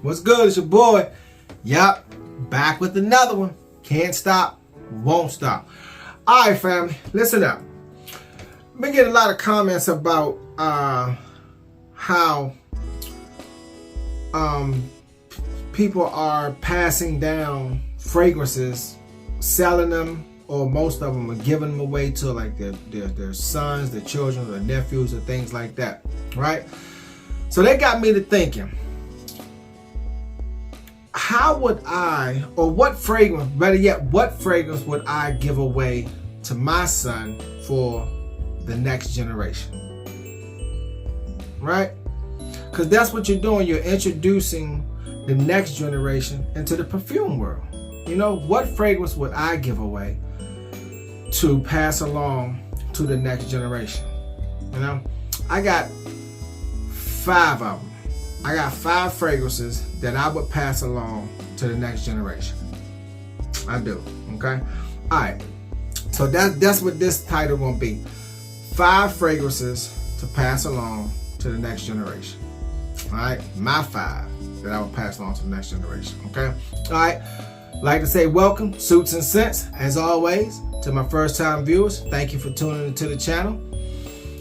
What's good? It's your boy. Yup, back with another one. Can't stop, won't stop. All right, family, listen up. I've been getting a lot of comments about how people are passing down fragrances, selling them, or most of them are giving them away to like their sons, their children, their nephews, or things like that, right? So they got me to thinking, how would I, or what fragrance, better yet, what fragrance would I give away to my son for the next generation? Right? Because that's what you're doing. You're introducing the next generation into the perfume world. You know, what fragrance would I give away to pass along to the next generation? You know, I got 5 of them. I got 5 fragrances that I would pass along to the next generation. I do. Okay. All right. So that's what this title gonna be. 5 fragrances to pass along to the next generation. All right. My 5 that I would pass along to the next generation. Okay. All right. Like to say welcome, Suits and Scents, as always, to my first time viewers. Thank you for tuning into the channel.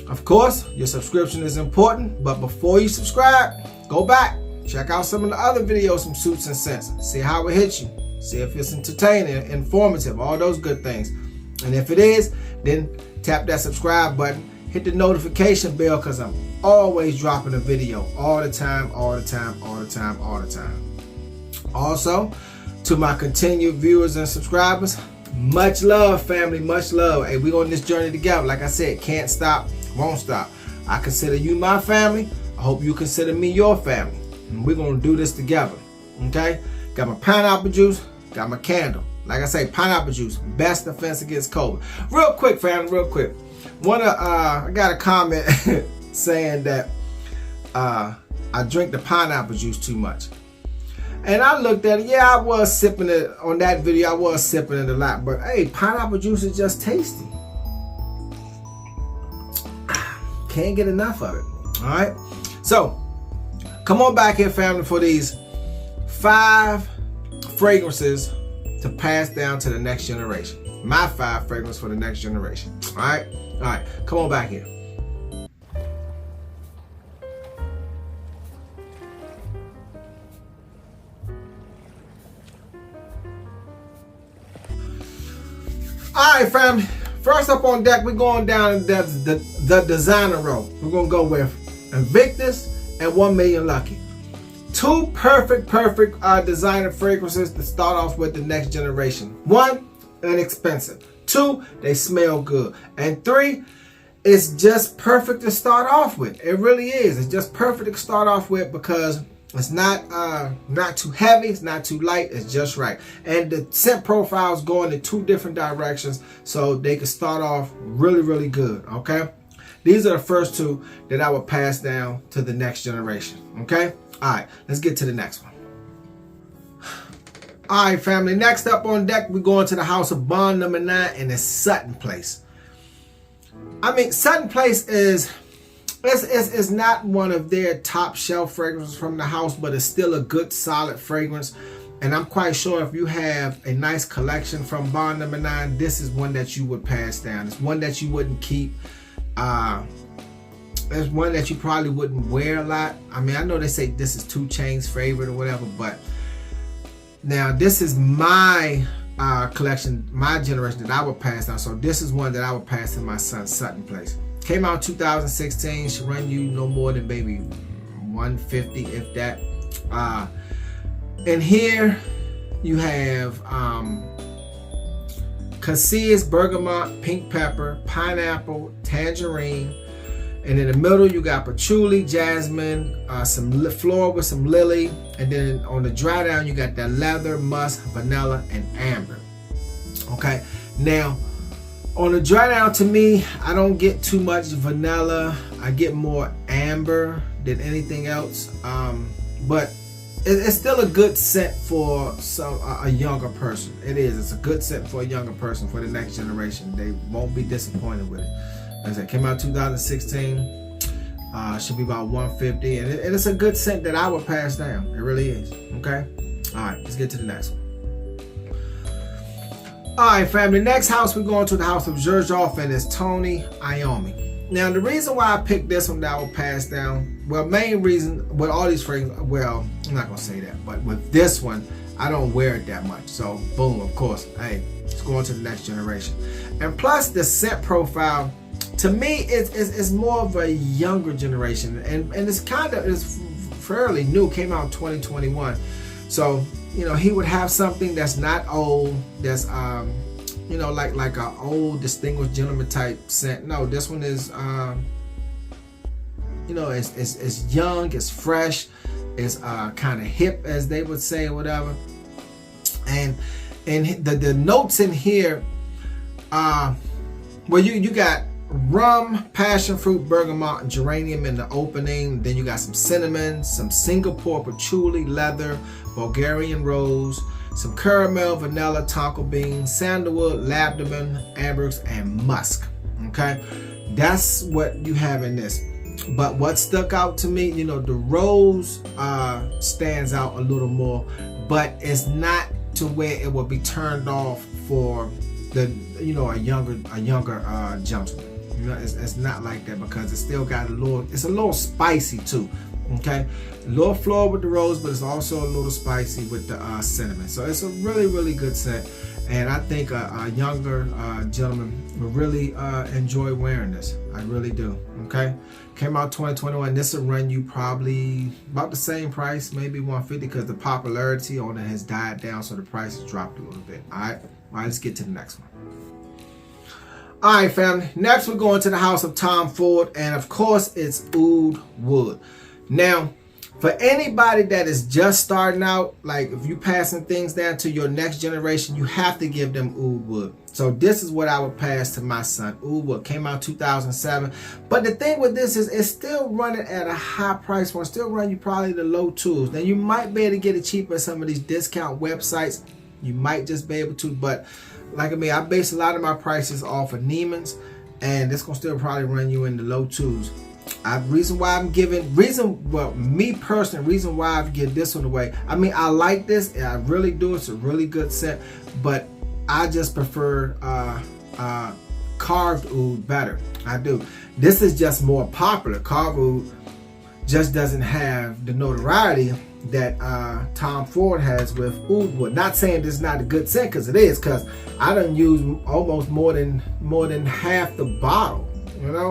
Of course, your subscription is important, but before you subscribe, go back, check out some of the other videos from Suits and Scents. See how it hits you. See if it's entertaining, informative, all those good things. And if it is, then tap that subscribe button. Hit the notification bell, because I'm always dropping a video all the time, all the time, all the time, all the time. Also, to my continued viewers and subscribers, much love, family, much love. Hey, we on this journey together. Like I said, can't stop, won't stop. I consider you my family. I hope you consider me your family. And we're going to do this together. Okay? Got my pineapple juice. Got my candle. Like I say, pineapple juice, best defense against COVID. Real quick, family, real quick. I got a comment saying that I drink the pineapple juice too much. And I looked at it. Yeah, I was sipping it on that video. I was sipping it a lot. But hey, pineapple juice is just tasty. Can't get enough of it. All right. So, come on back here, family, for these 5 fragrances to pass down to the next generation. My 5 fragrances for the next generation. All right? All right. Come on back here. All right, family. First up on deck, we're going down the designer row. We're going to go with Invictus and 1 Million Lucky. 2 perfect designer fragrances to start off with the next generation. 1, inexpensive. 2, they smell good. And 3, it's just perfect to start off with. It really is. It's just perfect to start off with because it's not too heavy, it's not too light, it's just right. And the scent profiles go in 2 different directions, so they can start off really, really good. Okay. These are the first 2 that I would pass down to the next generation. Okay? All right, let's get to the next one. All right, family. Next up on deck, we're going to the house of Bond number 9, and it's Sutton Place. I mean, Sutton Place is not one of their top shelf fragrances from the house, but it's still a good, solid fragrance. And I'm quite sure if you have a nice collection from Bond number 9, this is one that you would pass down. It's one that you wouldn't keep. It's one that you probably wouldn't wear a lot. I mean, I know they say this is 2 Chainz's favorite or whatever, but now this is my collection, my generation that I would pass down. So this is one that I would pass to my son, Sutton Place. Came out 2016. Should run you no more than maybe $150, if that. And here you have Cassis, bergamot, pink pepper, pineapple, tangerine, and in the middle you got patchouli, jasmine, some floral with some lily, and then on the dry down you got that leather, musk, vanilla, and amber. Okay, now on the dry down, to me, I don't get too much vanilla. I get more amber than anything else, but it's still a good scent for a younger person. It is. It's a good scent for a younger person, for the next generation. They won't be disappointed with it. Like I said, it came out 2016. Should be about $150, and it's a good scent that I would pass down. It really is. Okay. All right, let's get to the next one. All right, family. Next house we're going to the house of Xerjoff, and it's Tony Iommi. Now, the reason why I picked this one that I will pass down, well, main reason with all these fragrances, well, I'm not gonna say that, but with this one, I don't wear it that much. So, boom, of course, hey, it's going to the next generation. And plus, the scent profile, to me, it's more of a younger generation, and it's fairly new. Came out in 2021, so he would have something that's not old, that's like an old distinguished gentleman type scent. No, this one is it's young, it's fresh, it's kind of hip, as they would say, or whatever. And the notes in here, you got rum, passion fruit, bergamot, and geranium in the opening. Then you got some cinnamon, some Singapore patchouli, leather, Bulgarian rose, some caramel, vanilla, tonka bean, sandalwood, lavender, ambergris, and musk. Okay, that's what you have in this. But what stuck out to me, the rose stands out a little more, but it's not to where it will be turned off for the a younger gentleman. It's not like that, because it's still got it's a little spicy too. Okay, a little floral with the rose, but it's also a little spicy with the cinnamon. So it's a really, really good scent, and I think a younger gentleman will really enjoy wearing this. I really do. Okay, came out 2021. This will run you probably about the same price, maybe $150, because the popularity on it has died down, so the price has dropped a little bit. All right, let's get to the next one. All right, family. Next, we're going to the house of Tom Ford, and of course, it's Oud Wood. Now, for anybody that is just starting out, like if you passing things down to your next generation, you have to give them Oud Wood. So this is what I would pass to my son. Oud Wood came out 2007. But the thing with this is it's still running at a high price point. Still run you probably the low twos. Now, you might be able to get it cheaper at some of these discount websites. You might just be able to, but like I base a lot of my prices off of Neiman's, and it's gonna still probably run you in the low twos. Reason why I've given this one away. I mean, I like this, I really do. It's a really good scent, but I just prefer carved oud better. I do. This is just more popular. Carved oud just doesn't have the notoriety that Tom Ford has with Oud Wood. Not saying this is not a good scent, because it is, because I done used almost more than half the bottle.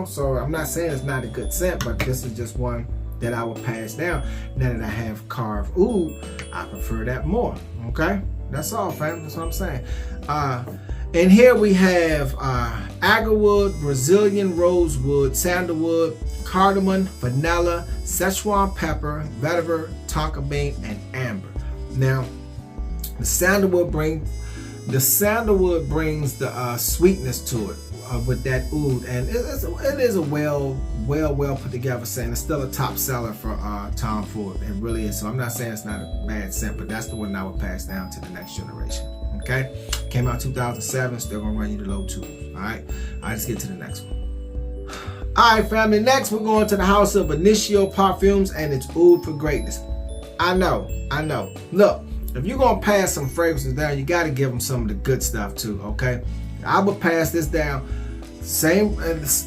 So I'm not saying it's not a good scent, but this is just one that I will pass down. Now that I have carved oud, I prefer that more. Okay, that's all, fam. That's what I'm saying. And here we have agarwood, Brazilian rosewood, sandalwood, cardamom, vanilla, Szechuan pepper, vetiver, tonka bean, and amber. Now, the sandalwood brings the sweetness to it. With that oud, and it is a well put together scent. It's still a top seller for Tom Ford. It really is. So I'm not saying it's not a bad scent, but that's the one I would pass down to the next generation. Okay, came out 2007. Still gonna run you the low twos. All right, let's get to the next one. All right, family. Next, we're going to the house of Initio Parfums, and it's Oud for Greatness. I know. Look, if you're gonna pass some fragrances down, you got to give them some of the good stuff too. Okay. I would pass this down,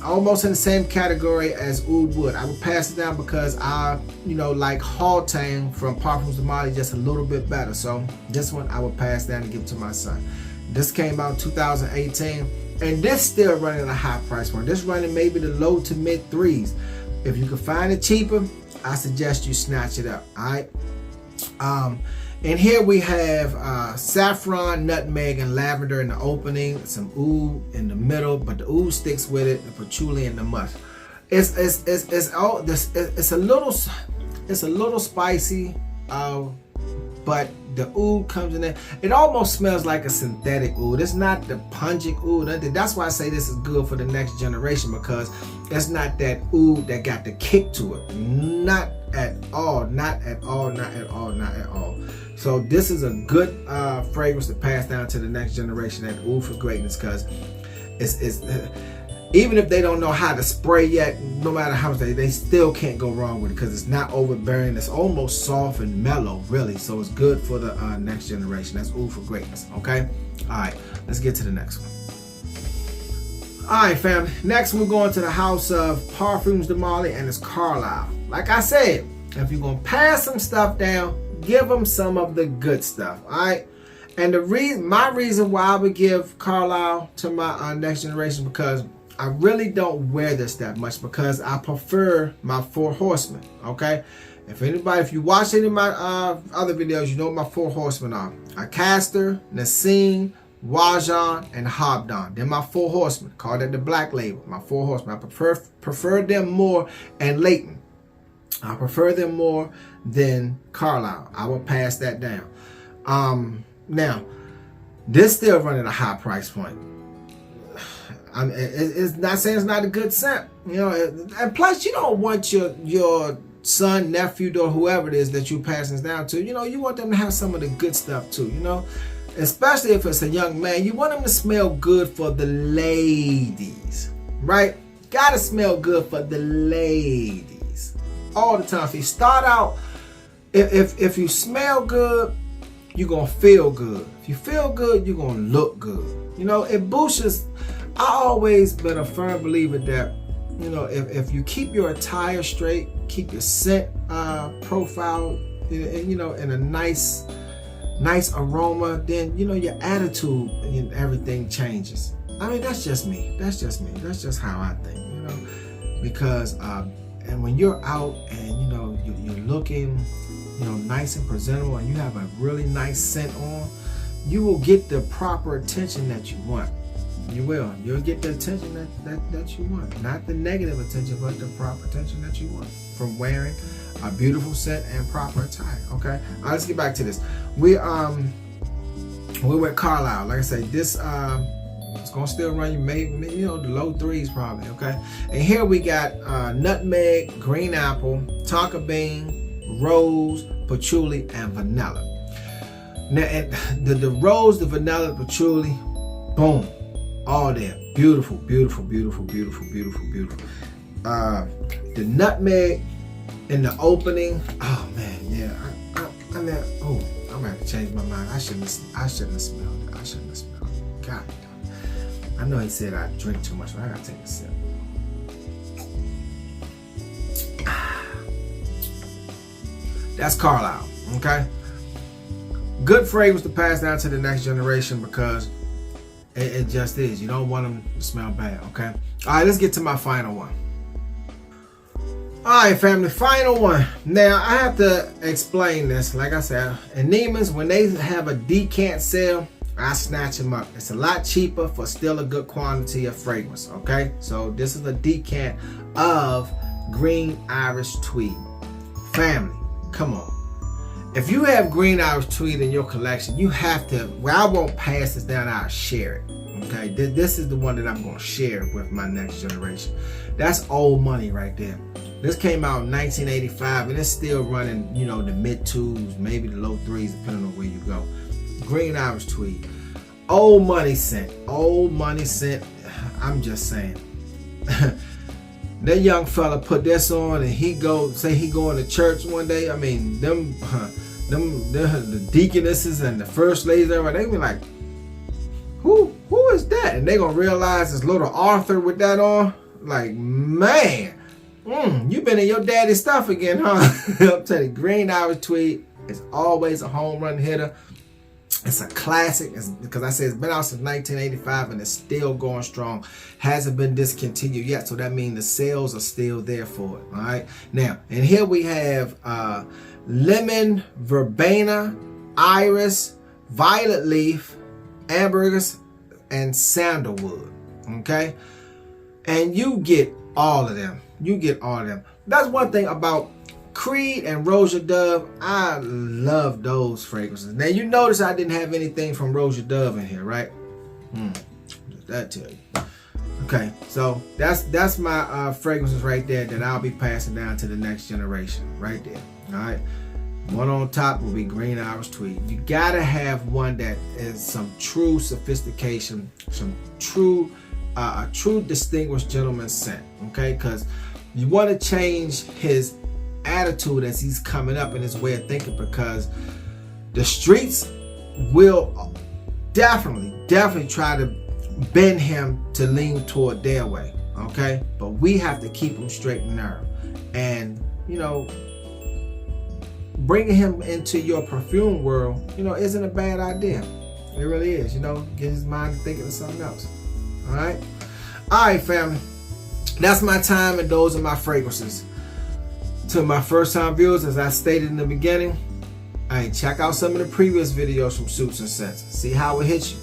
almost in the same category as Oud Wood. I would pass it down because I, like Haltang from Parfums de Mali just a little bit better. So this one I would pass down and give to my son. This came out in 2018, and this still running at a high price point. This running maybe the low to mid threes. If you can find it cheaper, I suggest you snatch it up. All right. And here we have saffron, nutmeg, and lavender in the opening, some oud in the middle, but the oud sticks with it, the patchouli and the musk. It's a little spicy, but the oud comes in there. It almost smells like a synthetic oud. It's not the pungent oud. That's why I say this is good for the next generation, because it's not that oud that got the kick to it. Not at all. So this is a good fragrance to pass down to the next generation, that Oud for Greatness, because even if they don't know how to spray yet, no matter how much they still can't go wrong with it because it's not overbearing. It's almost soft and mellow, really. So it's good for the next generation. That's Oud for Greatness, okay? All right, let's get to the next one. All right, family. Next, we're going to the house of Parfums de Marly, and it's Carlisle. Like I said, if you're going to pass some stuff down, give them some of the good stuff, all right? And my reason why I would give Carlisle to my next generation, because I really don't wear this that much, because I prefer my Four Horsemen, okay? If you watch any of my other videos, you know what my Four Horsemen are. Castor, Nassim, Wajan, and Hobdon. They're my Four Horsemen. Call that the black label, my Four Horsemen. I prefer them more, and Leighton. I prefer them more than Carlisle. I will pass that down. Now, this still running a high price point. It's not saying it's not a good scent, you know. And plus, you don't want your son, nephew, or whoever it is that you're passing this down to. You know, you want them to have some of the good stuff too. You know, especially if it's a young man, you want them to smell good for the ladies, right? Gotta smell good for the ladies all the time. If you start out, if you smell good, you're gonna feel good. If you feel good, you're gonna look good. You know, it boosts. I always been a firm believer that, you know, if you keep your attire straight, keep your scent profile, you know, in a nice aroma, then, you know, your attitude and everything changes. I mean, that's just me. That's just how I think, you know, because and when you're out and, you know, you're looking, you know, nice and presentable, and you have a really nice scent on, you will get the proper attention that you want. You will. You'll get the attention that you want. Not the negative attention, but the proper attention that you want from wearing a beautiful scent and proper attire. Okay? All right, let's get back to this. We went Carlisle. Like I said, this it's gonna still run you maybe, you know, the low threes probably. Okay? And here we got nutmeg, green apple, tonka bean, rose, patchouli, and vanilla. Now, and the rose, the vanilla, the patchouli, boom. All there. Beautiful, beautiful, beautiful, beautiful, beautiful, beautiful. The nutmeg in the opening. Oh man, yeah. I'm gonna have to change my mind. I shouldn't have smelled it. I shouldn't have smelled it. God damn. I know he said I drink too much, but I gotta take a sip. That's Carlisle, okay? Good fragrance to pass down to the next generation, because it just is. You don't want them to smell bad, okay? All right, let's get to my final one. All right, family, final one. Now, I have to explain this. Like I said, in Neiman's, when they have a decant sale, I snatch them up. It's a lot cheaper for still a good quantity of fragrance, okay? So this is a decant of Green Irish Tweed. Family, come on. If you have Green Irish Tweed in your collection, you have to, well, I won't pass this down, I'll share it. Okay, this is the one that I'm going to share with my next generation. That's old money right there. This came out in 1985, and it's still running, you know, the mid twos, maybe the low threes, depending on where you go. Green Irish Tweed. Old money scent. Old money scent. I'm just saying. That young fella put this on, and he going to church one day. I mean, the deaconesses and the first ladies, they be like, who is that? And they gonna realize it's little Arthur with that on. Like, man, you been in your daddy's stuff again, huh? I'm telling you, Green Irish Tweed is always a home run hitter. It's a classic. Because I said it's been out since 1985 and it's still going strong. Hasn't been discontinued yet, so that means the sales are still there for it. All right. Now, and here we have lemon, verbena, iris, violet leaf, ambergris, and sandalwood. Okay, and you get all of them. That's one thing about Creed and Rosia Dove. I love those fragrances. Now you notice I didn't have anything from Rosia Dove in here, right? Just that tell you. Okay, so that's my fragrances right there that I'll be passing down to the next generation right there. All right, one on top will be Green Irish Tweed. You gotta have one that is some true sophistication, some true a true distinguished gentleman scent, okay? Because you want to change his attitude as he's coming up in his way of thinking, because the streets will definitely try to bend him to lean toward their way, okay? But we have to keep him straight and narrow. And, you know, bringing him into your perfume world, you know, isn't a bad idea. It really is, you know, get his mind to thinking of something else. All right, family. That's my time, and those are my fragrances. To my first time viewers, as I stated in the beginning, check out some of the previous videos from Suits and Scents. See how it hits you.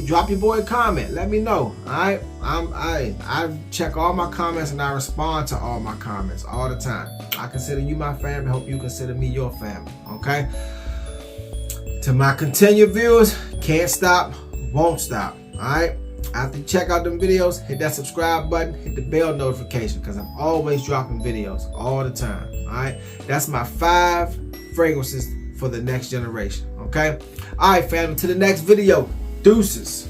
Drop your boy a comment. Let me know. All right, I check all my comments and I respond to all my comments all the time. I consider you my family. Hope you consider me your family. Okay. To my continued viewers, can't stop, won't stop. All right. After you check out them videos, hit that subscribe button, hit the bell notification, because I'm always dropping videos all the time. All right. That's my 5 fragrances for the next generation. Okay. All right, family. To the next video. Deuces.